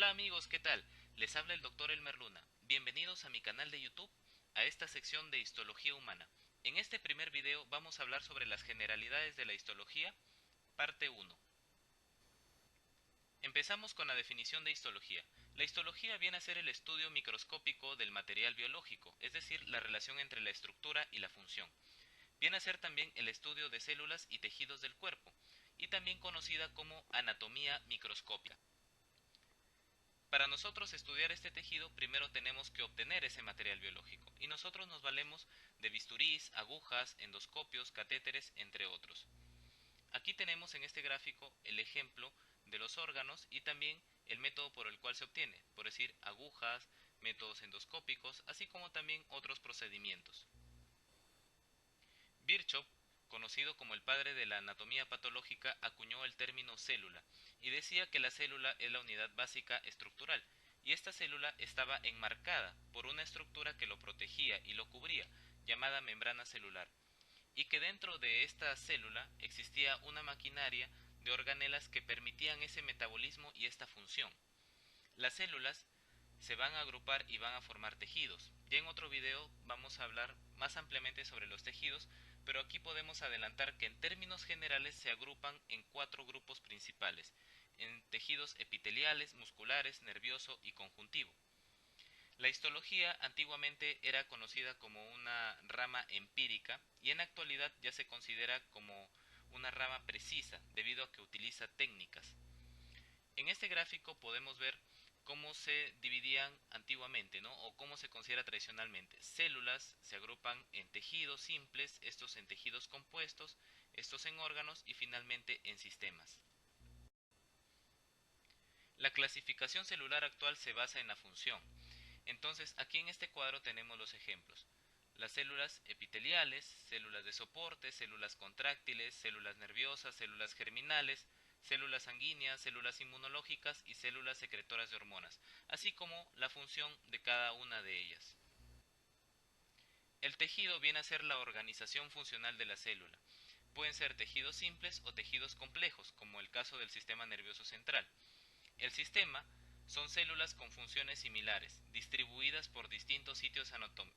Hola amigos, ¿qué tal? Les habla el Dr. Elmer Luna. Bienvenidos a mi canal de YouTube, a esta sección de histología humana. En este primer video vamos a hablar sobre las generalidades de la histología, parte 1. Empezamos con la definición de histología. La histología viene a ser el estudio microscópico del material biológico, es decir, la relación entre la estructura y la función. Viene a ser también el estudio de células y tejidos del cuerpo, y también conocida como anatomía microscópica. Para nosotros estudiar este tejido, primero tenemos que obtener ese material biológico, y nosotros nos valemos de bisturís, agujas, endoscopios, catéteres, entre otros. Aquí tenemos en este gráfico el ejemplo de los órganos y también el método por el cual se obtiene, por decir agujas, métodos endoscópicos, así como también otros procedimientos. Virchow, conocido como el padre de la anatomía patológica, acuñó el término célula y decía que la célula es la unidad básica estructural, y esta célula estaba enmarcada por una estructura que lo protegía y lo cubría, llamada membrana celular, y que dentro de esta célula existía una maquinaria de organelas que permitían ese metabolismo y esta función. Las células se van a agrupar y van a formar tejidos. Ya en otro video vamos a hablar más ampliamente sobre los tejidos, pero aquí podemos adelantar que en términos generales se agrupan en 4 grupos principales, en tejidos epiteliales, musculares, nervioso y conjuntivo. La histología antiguamente era conocida como una rama empírica y en la actualidad ya se considera como una rama precisa debido a que utiliza técnicas. En este gráfico podemos ver cómo se dividían antiguamente, ¿no? O cómo se considera tradicionalmente. Células se agrupan en tejidos simples, estos en tejidos compuestos, estos en órganos y finalmente en sistemas. La clasificación celular actual se basa en la función. Entonces, aquí en este cuadro tenemos los ejemplos. Las células epiteliales, células de soporte, células contráctiles, células nerviosas, células germinales, células sanguíneas, células inmunológicas y células secretoras de hormonas, así como la función de cada una de ellas. El tejido viene a ser la organización funcional de la célula. Pueden ser tejidos simples o tejidos complejos, como el caso del sistema nervioso central. El sistema son células con funciones similares, distribuidas por distintos sitios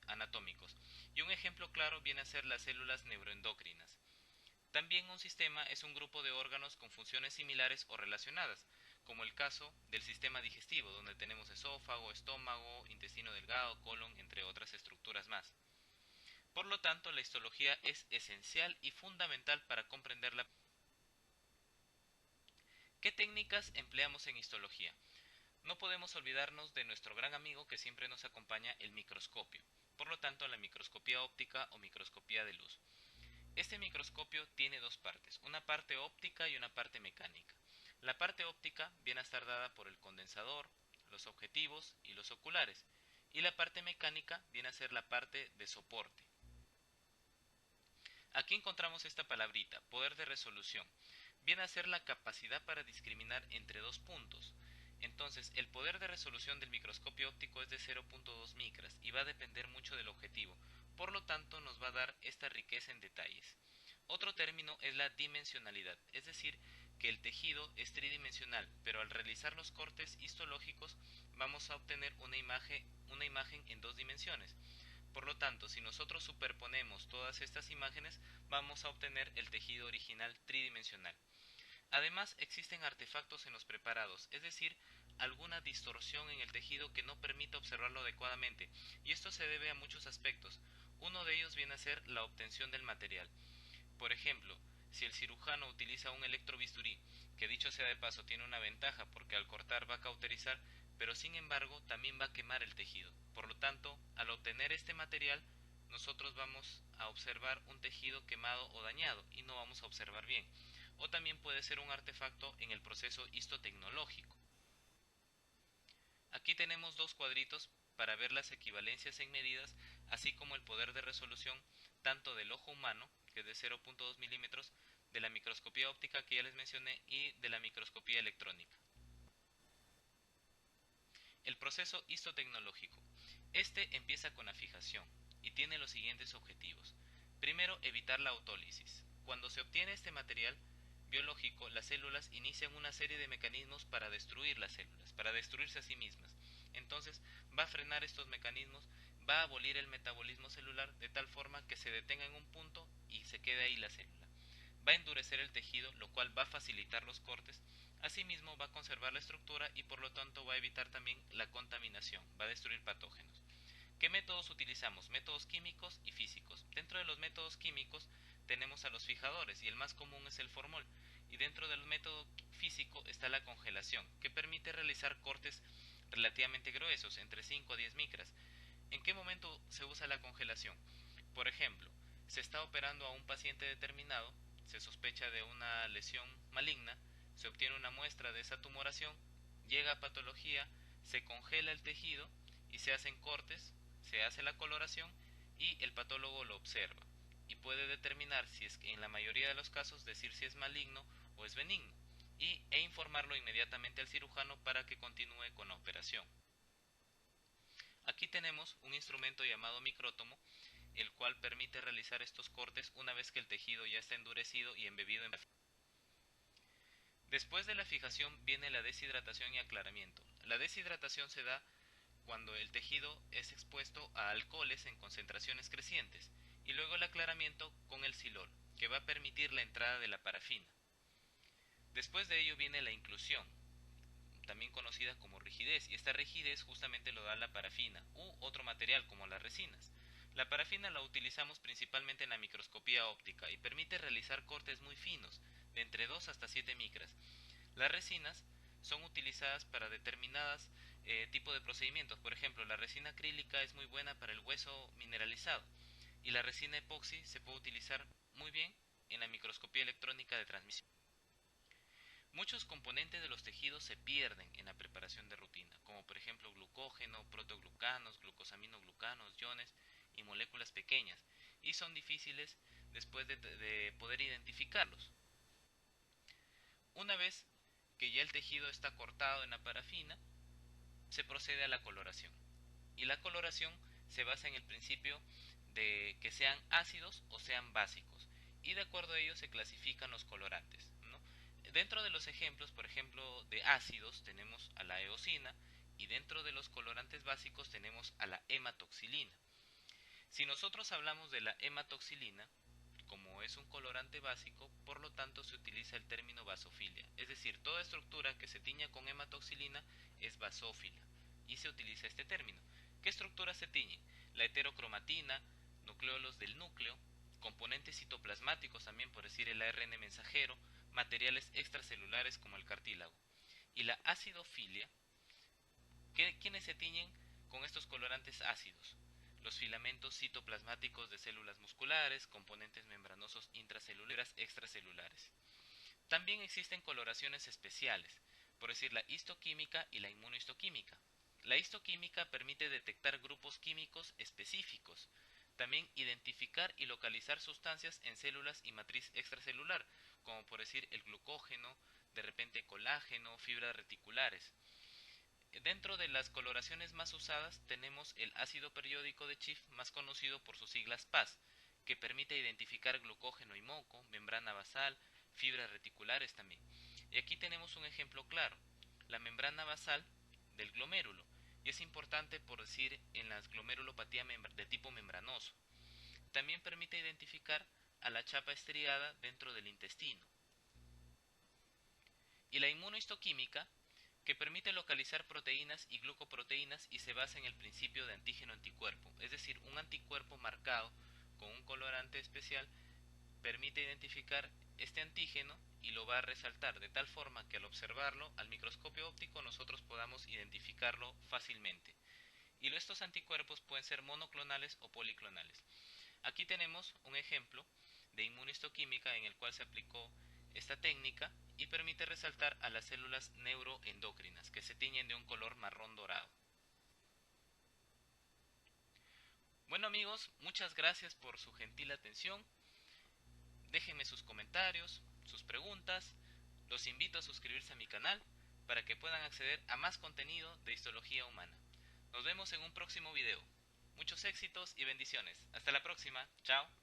anatómicos, y un ejemplo claro viene a ser las células neuroendocrinas. También un sistema es un grupo de órganos con funciones similares o relacionadas, como el caso del sistema digestivo, donde tenemos esófago, estómago, intestino delgado, colon, entre otras estructuras más. Por lo tanto, la histología es esencial y fundamental para comprenderla. ¿Qué técnicas empleamos en histología? No podemos olvidarnos de nuestro gran amigo que siempre nos acompaña, el microscopio. Por lo tanto, la microscopía óptica o microscopía de luz. Este microscopio tiene dos partes, una parte óptica y una parte mecánica. La parte óptica viene a estar dada por el condensador, los objetivos y los oculares, y la parte mecánica viene a ser la parte de soporte. Aquí encontramos esta palabrita, poder de resolución. Viene a ser la capacidad para discriminar entre dos puntos. Entonces, el poder de resolución del microscopio óptico es de 0.2 micras y va a depender mucho del objetivo. Por lo tanto, nos va a dar esta riqueza en detalles. Otro término es la dimensionalidad, es decir, que el tejido es tridimensional, pero al realizar los cortes histológicos vamos a obtener una imagen en dos dimensiones. Por lo tanto, si nosotros superponemos todas estas imágenes, vamos a obtener el tejido original tridimensional. Además, existen artefactos en los preparados, es decir, alguna distorsión en el tejido que no permita observarlo adecuadamente, y esto se debe a muchos aspectos. Uno de ellos viene a ser la obtención del material. Por ejemplo, si el cirujano utiliza un electrobisturí, que dicho sea de paso tiene una ventaja porque al cortar va a cauterizar, pero sin embargo también va a quemar el tejido. Por lo tanto, al obtener este material, nosotros vamos a observar un tejido quemado o dañado y no vamos a observar bien. O también puede ser un artefacto en el proceso histotecnológico. Aquí tenemos dos cuadritos para ver las equivalencias en medidas, así como el poder de resolución tanto del ojo humano, que es de 0.2 milímetros, de la microscopía óptica que ya les mencioné y de la microscopía electrónica. El proceso histotecnológico. Este empieza con la fijación y tiene los siguientes objetivos. Primero, evitar la autólisis. Cuando se obtiene este material, biológico, las células inician una serie de mecanismos para destruir las células, para destruirse a sí mismas. Entonces va a frenar estos mecanismos, va a abolir el metabolismo celular de tal forma que se detenga en un punto y se quede ahí la célula. Va a endurecer el tejido, lo cual va a facilitar los cortes. Asimismo va a conservar la estructura y por lo tanto va a evitar también la contaminación, va a destruir patógenos. ¿Qué métodos utilizamos? Métodos químicos y físicos. Dentro de los métodos químicos tenemos a los fijadores y el más común es el formol. Y dentro del método físico está la congelación, que permite realizar cortes relativamente gruesos, entre 5 a 10 micras. ¿En qué momento se usa la congelación? Por ejemplo, se está operando a un paciente determinado, se sospecha de una lesión maligna, se obtiene una muestra de esa tumoración, llega a patología, se congela el tejido y se hacen cortes, se hace la coloración y el patólogo lo observa y puede determinar si es en la mayoría de los casos decir si es maligno o es benigno e informarlo inmediatamente al cirujano para que continúe con la operación. Aquí tenemos un instrumento llamado micrótomo, el cual permite realizar estos cortes una vez que el tejido ya está endurecido y embebido en. Después de la fijación viene la deshidratación y aclaramiento. La deshidratación se da cuando el tejido es expuesto a alcoholes en concentraciones crecientes, y luego el aclaramiento con el silol, que va a permitir la entrada de la parafina. Después de ello viene la inclusión, también conocida como rigidez, y esta rigidez justamente lo da la parafina u otro material como las resinas. La parafina la utilizamos principalmente en la microscopía óptica y permite realizar cortes muy finos, de entre 2 hasta 7 micras. Las resinas son utilizadas para determinados tipos de procedimientos. Por ejemplo, la resina acrílica es muy buena para el hueso mineralizado y la resina epoxi se puede utilizar muy bien en la microscopía electrónica de transmisión. Muchos componentes de los tejidos se pierden en la preparación de rutina, como por ejemplo glucógeno, protoglucanos, glucosaminoglucanos, iones y moléculas pequeñas, y son difíciles después de poder identificarlos. Una vez que ya el tejido está cortado en la parafina, se procede a la coloración. Y la coloración se basa en el principio de que sean ácidos o sean básicos. Y de acuerdo a ello se clasifican los colorantes, ¿no? Dentro de los ejemplos, por ejemplo, de ácidos tenemos a la eosina y dentro de los colorantes básicos tenemos a la hematoxilina. Si nosotros hablamos de la hematoxilina, como es un colorante básico, por lo tanto se utiliza el término basofilia, es decir, toda estructura que se tiña con hematoxilina es basófila y se utiliza este término. ¿Qué estructuras se tiñen? La heterocromatina, nucleolos del núcleo, componentes citoplasmáticos también, por decir el ARN mensajero, materiales extracelulares como el cartílago. Y la acidofilia, ¿quiénes se tiñen con estos colorantes ácidos? Los filamentos citoplasmáticos de células musculares, componentes membranosos intracelulares, extracelulares. También existen coloraciones especiales, por decir la histoquímica y la inmunohistoquímica. La histoquímica permite detectar grupos químicos específicos, también identificar y localizar sustancias en células y matriz extracelular, como por decir el glucógeno, de repente colágeno, fibras reticulares. Dentro de las coloraciones más usadas tenemos el ácido periódico de Schiff, más conocido por sus siglas PAS, que permite identificar glucógeno y moco, membrana basal, fibras reticulares también. Y aquí tenemos un ejemplo claro, la membrana basal del glomérulo, y es importante por decir en la glomerulopatía de tipo membranoso. También permite identificar a la chapa estriada dentro del intestino. Y la inmunohistoquímica, que permite localizar proteínas y glucoproteínas y se basa en el principio de antígeno-anticuerpo, es decir, un anticuerpo marcado con un colorante especial permite identificar este antígeno y lo va a resaltar de tal forma que al observarlo al microscopio óptico nosotros podamos identificarlo fácilmente. Y estos anticuerpos pueden ser monoclonales o policlonales. Aquí tenemos un ejemplo de inmunohistoquímica en el cual se aplicó esta técnica y permite resaltar a las células neuroendocrinas que se tiñen de un color marrón dorado. Bueno amigos, muchas gracias por su gentil atención. Déjenme sus comentarios, sus preguntas. Los invito a suscribirse a mi canal para que puedan acceder a más contenido de histología humana. Nos vemos en un próximo video. Muchos éxitos y bendiciones. Hasta la próxima. Chao.